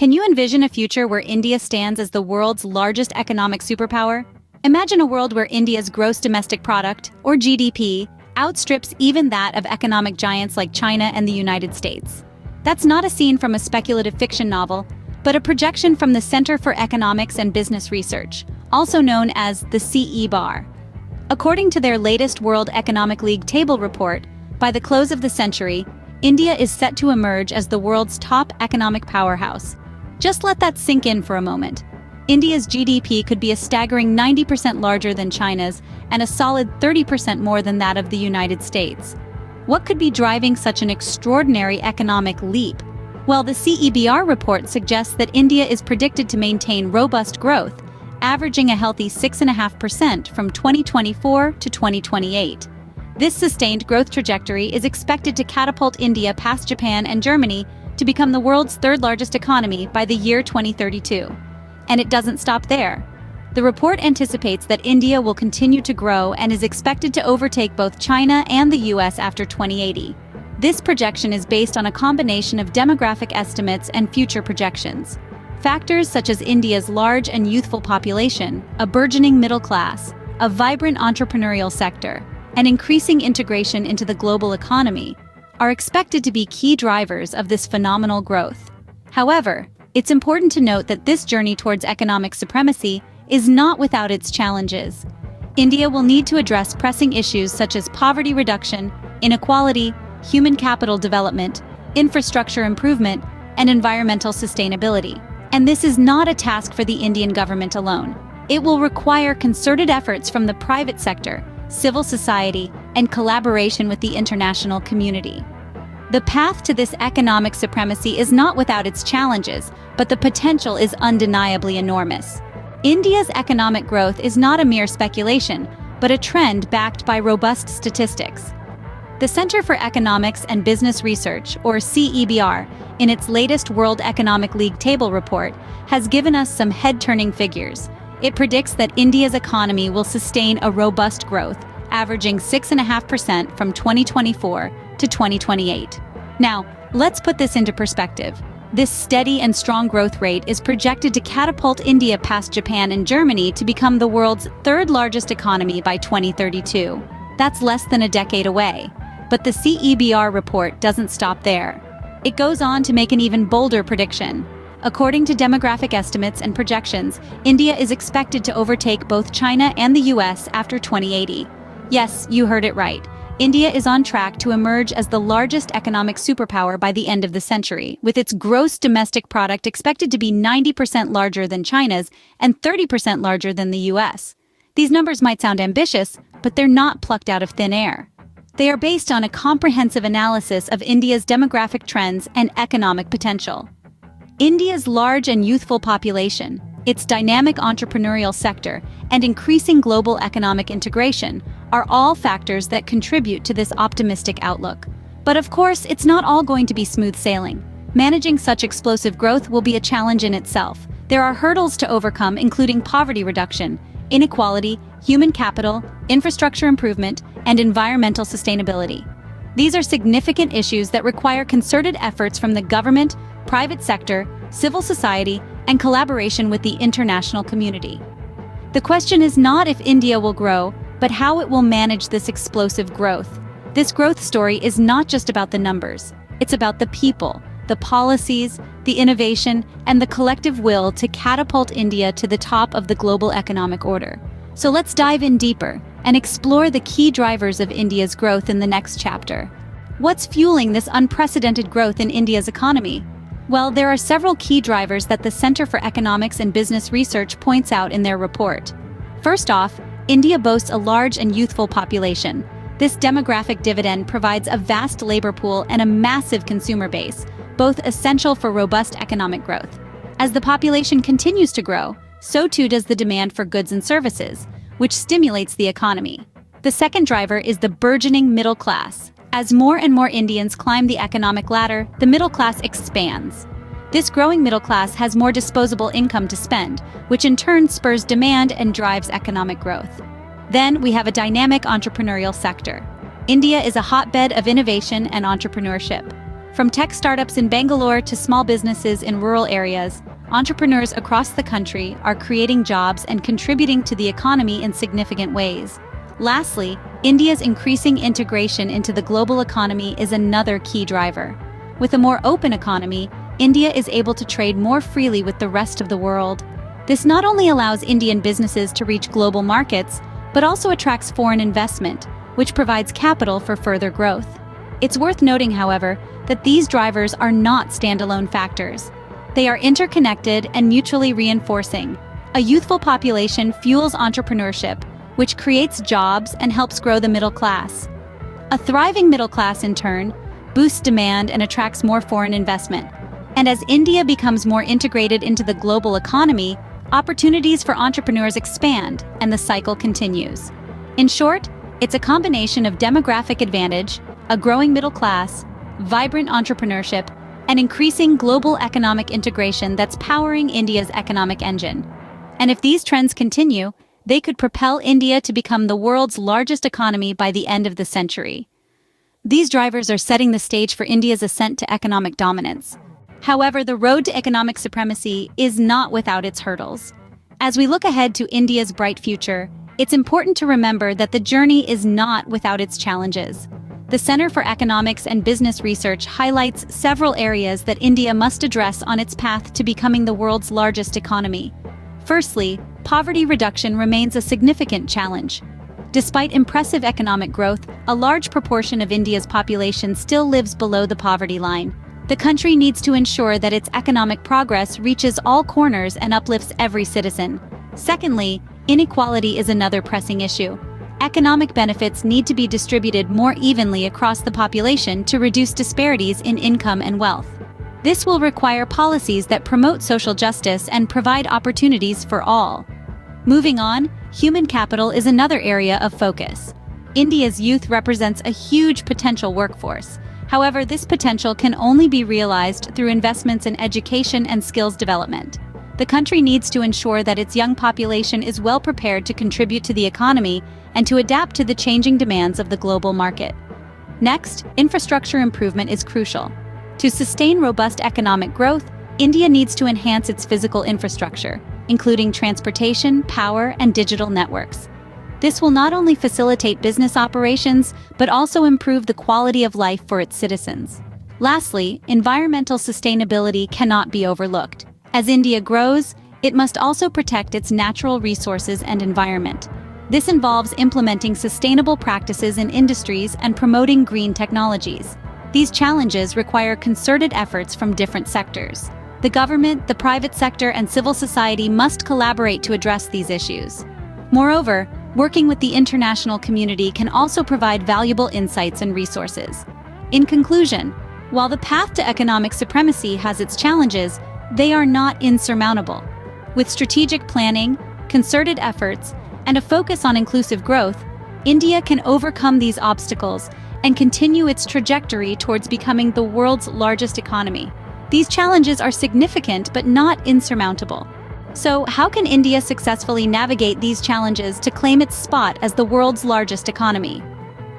Can you envision a future where India stands as the world's largest economic superpower? Imagine a world where India's gross domestic product, or GDP, outstrips even that of economic giants like China and the United States. That's not a scene from a speculative fiction novel, but a projection from the Center for Economics and Business Research, also known as the CE Bar. According to their latest World Economic League table report, by the close of the century, India is set to emerge as the world's top economic powerhouse. Just let that sink in for a moment. India's GDP could be a staggering 90% larger than China's and a solid 30% more than that of the United States. What could be driving such an extraordinary economic leap? Well, the CEBR report suggests that India is predicted to maintain robust growth, averaging a healthy 6.5% from 2024 to 2028. This sustained growth trajectory is expected to catapult India past Japan and Germany to become the world's third-largest economy by the year 2032. And it doesn't stop there. The report anticipates that India will continue to grow and is expected to overtake both China and the US after 2080. This projection is based on a combination of demographic estimates and future projections. Factors such as India's large and youthful population, a burgeoning middle class, a vibrant entrepreneurial sector, and increasing integration into the global economy are expected to be key drivers of this phenomenal growth. However, it's important to note that this journey towards economic supremacy is not without its challenges. India will need to address pressing issues such as poverty reduction, inequality, human capital development, infrastructure improvement, and environmental sustainability. And this is not a task for the Indian government alone. It will require concerted efforts from the private sector, civil society, and collaboration with the international community. The path to this economic supremacy is not without its challenges, but the potential is undeniably enormous. India's economic growth is not a mere speculation, but a trend backed by robust statistics. The Center for Economics and Business Research, or CEBR, in its latest World Economic League table report, has given us some head-turning figures. It predicts that India's economy will sustain a robust growth, averaging 6.5% from 2024 to 2028. Now, let's put this into perspective. This steady and strong growth rate is projected to catapult India past Japan and Germany to become the world's third-largest economy by 2032. That's less than a decade away. But the CEBR report doesn't stop there. It goes on to make an even bolder prediction. According to demographic estimates and projections, India is expected to overtake both China and the US after 2080. Yes, you heard it right. India is on track to emerge as the largest economic superpower by the end of the century, with its gross domestic product expected to be 90% larger than China's and 30% larger than the US. These numbers might sound ambitious, but they're not plucked out of thin air. They are based on a comprehensive analysis of India's demographic trends and economic potential. India's large and youthful population, its dynamic entrepreneurial sector, and increasing global economic integration are all factors that contribute to this optimistic outlook. But of course, it's not all going to be smooth sailing. Managing such explosive growth will be a challenge in itself. There are hurdles to overcome, including poverty reduction, inequality, human capital, infrastructure improvement, and environmental sustainability. These are significant issues that require concerted efforts from the government, private sector, civil society, and collaboration with the international community. The question is not if India will grow, but how it will manage this explosive growth. This growth story is not just about the numbers. It's about the people, the policies, the innovation, and the collective will to catapult India to the top of the global economic order. So let's dive in deeper and explore the key drivers of India's growth in the next chapter. What's fueling this unprecedented growth in India's economy? Well, there are several key drivers that the Center for Economics and Business Research points out in their report. First off, India boasts a large and youthful population. This demographic dividend provides a vast labor pool and a massive consumer base, both essential for robust economic growth. As the population continues to grow, so too does the demand for goods and services, which stimulates the economy. The second driver is the burgeoning middle class. As more and more Indians climb the economic ladder, the middle class expands. This growing middle class has more disposable income to spend, which in turn spurs demand and drives economic growth. Then we have a dynamic entrepreneurial sector. India is a hotbed of innovation and entrepreneurship. From tech startups in Bangalore to small businesses in rural areas, entrepreneurs across the country are creating jobs and contributing to the economy in significant ways. Lastly, India's increasing integration into the global economy is another key driver. With a more open economy, India is able to trade more freely with the rest of the world. This not only allows Indian businesses to reach global markets, but also attracts foreign investment, which provides capital for further growth. It's worth noting, however, that these drivers are not standalone factors. They are interconnected and mutually reinforcing. A youthful population fuels entrepreneurship, which creates jobs and helps grow the middle class. A thriving middle class, in turn, boosts demand and attracts more foreign investment. And as India becomes more integrated into the global economy, opportunities for entrepreneurs expand and the cycle continues. In short, it's a combination of demographic advantage, a growing middle class, vibrant entrepreneurship, and increasing global economic integration that's powering India's economic engine. And if these trends continue, they could propel India to become the world's largest economy by the end of the century. These drivers are setting the stage for India's ascent to economic dominance. However, the road to economic supremacy is not without its hurdles. As we look ahead to India's bright future, it's important to remember that the journey is not without its challenges. The Center for Economics and Business Research highlights several areas that India must address on its path to becoming the world's largest economy. Firstly, poverty reduction remains a significant challenge. Despite impressive economic growth, a large proportion of India's population still lives below the poverty line. The country needs to ensure that its economic progress reaches all corners and uplifts every citizen. Secondly, inequality is another pressing issue. Economic benefits need to be distributed more evenly across the population to reduce disparities in income and wealth. This will require policies that promote social justice and provide opportunities for all. Moving on, human capital is another area of focus. India's youth represents a huge potential workforce. However, this potential can only be realized through investments in education and skills development. The country needs to ensure that its young population is well prepared to contribute to the economy and to adapt to the changing demands of the global market. Next, infrastructure improvement is crucial. To sustain robust economic growth, India needs to enhance its physical infrastructure, including transportation, power, and digital networks. This will not only facilitate business operations, but also improve the quality of life for its citizens. Lastly, environmental sustainability cannot be overlooked. As India grows, it must also protect its natural resources and environment. This involves implementing sustainable practices in industries and promoting green technologies. These challenges require concerted efforts from different sectors. The government, the private sector, and civil society must collaborate to address these issues. Moreover, working with the international community can also provide valuable insights and resources. In conclusion, while the path to economic supremacy has its challenges, they are not insurmountable. With strategic planning, concerted efforts, and a focus on inclusive growth, India can overcome these obstacles and continue its trajectory towards becoming the world's largest economy. These challenges are significant but not insurmountable. So, how can India successfully navigate these challenges to claim its spot as the world's largest economy?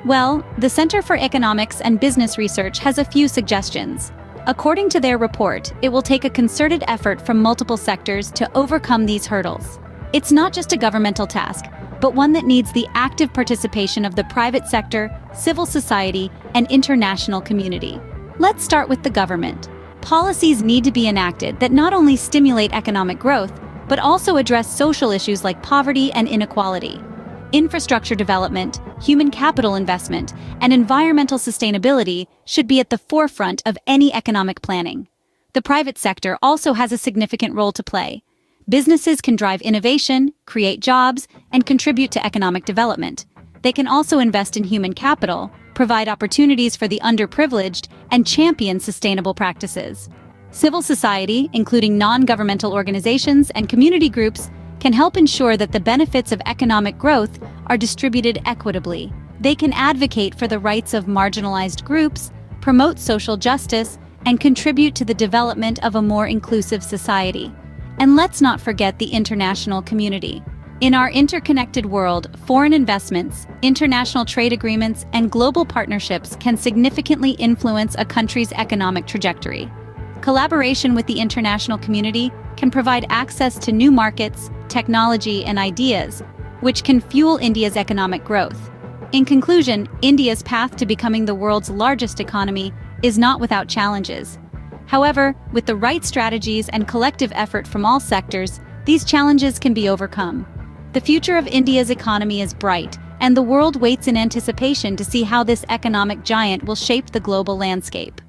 Well, the Center for Economics and Business Research has a few suggestions. According to their report, it will take a concerted effort from multiple sectors to overcome these hurdles. It's not just a governmental task, but one that needs the active participation of the private sector, civil society, and international community. Let's start with the government. Policies need to be enacted that not only stimulate economic growth, but also address social issues like poverty and inequality. Infrastructure development, human capital investment, and environmental sustainability should be at the forefront of any economic planning. The private sector also has a significant role to play. Businesses can drive innovation, create jobs, and contribute to economic development. They can also invest in human capital, provide opportunities for the underprivileged, and champion sustainable practices. Civil society, including non-governmental organizations and community groups, can help ensure that the benefits of economic growth are distributed equitably. They can advocate for the rights of marginalized groups, promote social justice, and contribute to the development of a more inclusive society. And let's not forget the international community. In our interconnected world, foreign investments, international trade agreements, and global partnerships can significantly influence a country's economic trajectory. Collaboration with the international community can provide access to new markets, technology, and ideas, which can fuel India's economic growth. In conclusion, India's path to becoming the world's largest economy is not without challenges. However, with the right strategies and collective effort from all sectors, these challenges can be overcome. The future of India's economy is bright, and the world waits in anticipation to see how this economic giant will shape the global landscape.